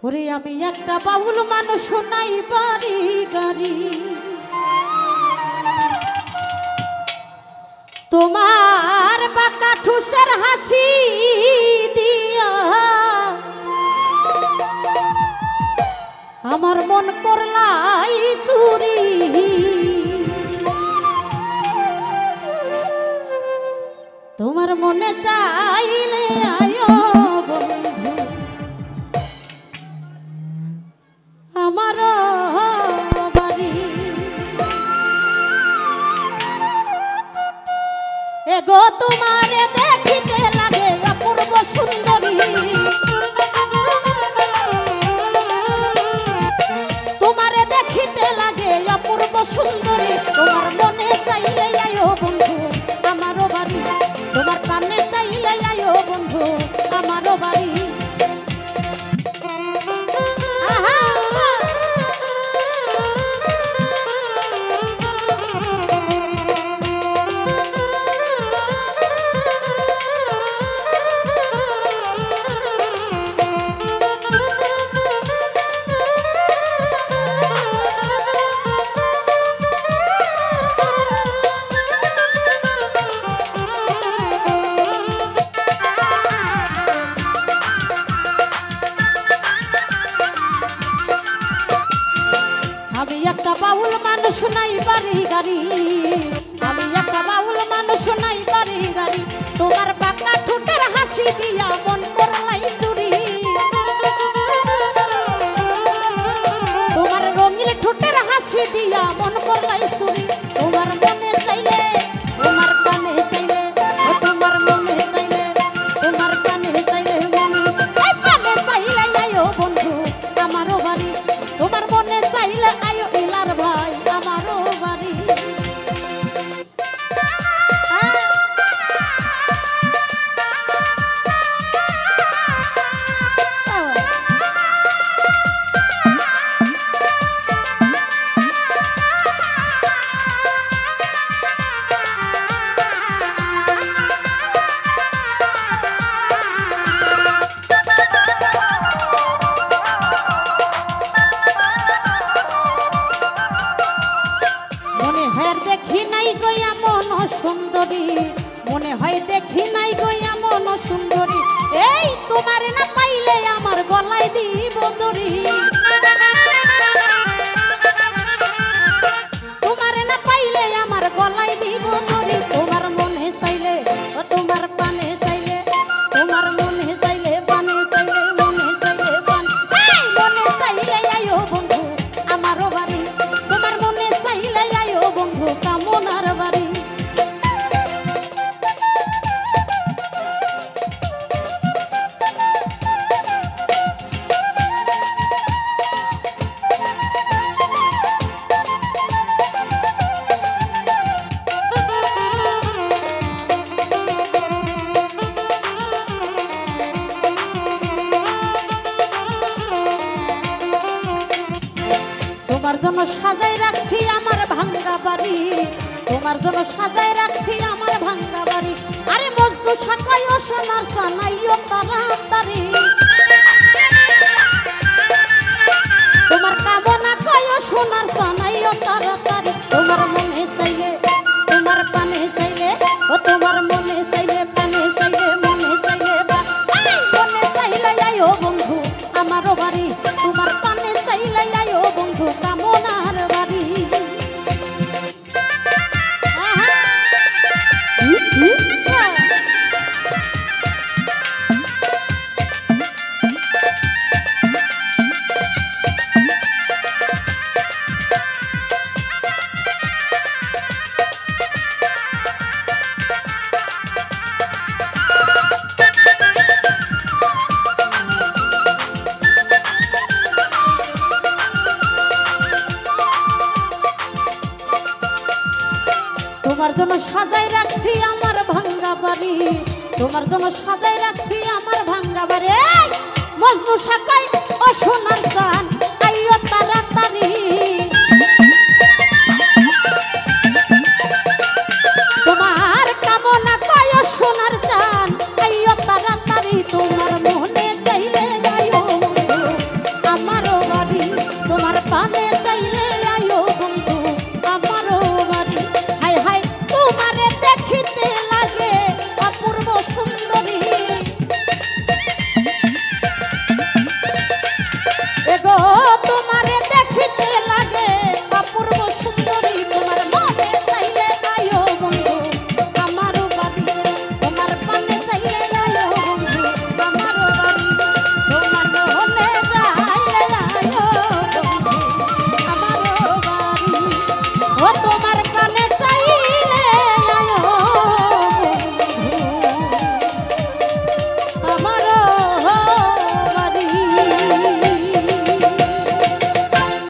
ওরে আমি একটা বাউল মানুষ নাই বাড়ি গাড়ি, তোমার বাঁকা ঠুসের হাসি দিয়া আমার মন করলাই চুরি। তোমার মনে চাইলে আয়ো বন্ধু আমার বাড়ি। এগো তোমারে দেখিতে লাগে অপূর্ব সুন্দরী, তোমারে দেখিতে লাগে অপূর্ব সুন্দরী। তোমার মনে চাইলে আয়ো বন্ধু আমারও বাড়ি, তোমার প্রাণে চাইলে আয়ো বন্ধু আমারও বাড়ি। আমি একটা বাউল মানুষ নাই বাড়ি গাড়ি, আমি একটা বাউল মানুষ নাই বাড়ি গাড়ি। তোমার বাঁকা ঠোঁটের হাসি দিয়া মন করলাই চুরি, তোমার রঙিন ঠোঁটের হাসি দিয়া মন করলাই চুরি। তোমার মনে চাইলে তোমার কানে চাইলে তোমার মনে চাইলে তোমার কানে চাইলে মনে কানে চাইলে আয়ো বন্ধু আমারও বাড়ি, তোমার মনে চাইলে আয়ো ইলার ভাই আমারও বাড়ি। দেখি নাই গো এমন সুন্দরী, মনে হয় দেখি নাই গো এমন সুন্দরী। এই তোমার না পাইলে আমার গলায় দিব দড়ি, তোমার না পাইলে আমার গলায় দিব দড়ি। তোমার মনে চাইলে তোমার পানে চাইলে তোমার মনে চাইলে পানে চাইলে মনে চাইলে পান মনে চাইলে আয়ো বন্ধু আমারও বাড়ি, তোমার মনে চাইলে আয়ো বন্ধু কামনার বাড়ি। তোমার জন্য সাজাই রাখছি আমার ভাঙ্গা বাড়ি, তোমার জন্য সাজাই রাখছি আমার ভাঙ্গা বাড়ি। আরে মজদু সাকাই ও সোনার সানাইও তাড়াতাড়ি, তোমার কামনা কয় ও সোনার সানাইও তাড়াতাড়ি। তোমার মনে চাইলে তোমার পানে চাইলে তোমার মনে চাইলে পানে চাইলে মনে চাইলে মনে চাইলে আয়ো বন্ধু আমারও বাড়ি, তোমার পানে চাইলে আয়ো বন্ধু কামনার বাড়ি। তোমার জন্য সাজাই রাখছি আমার ভাঙ্গা বাড়ি, তোমার জন্য সাজাই রাখছি আমার ভাঙ্গা বাড়ি। মজনু সাকাই ও সোনার চান আইও তাড়াতাড়ি, তোমার কামনা কয় সোনার চান আইও তাড়াতাড়ি। তোমার মনে চাইলে আইও ও তোমার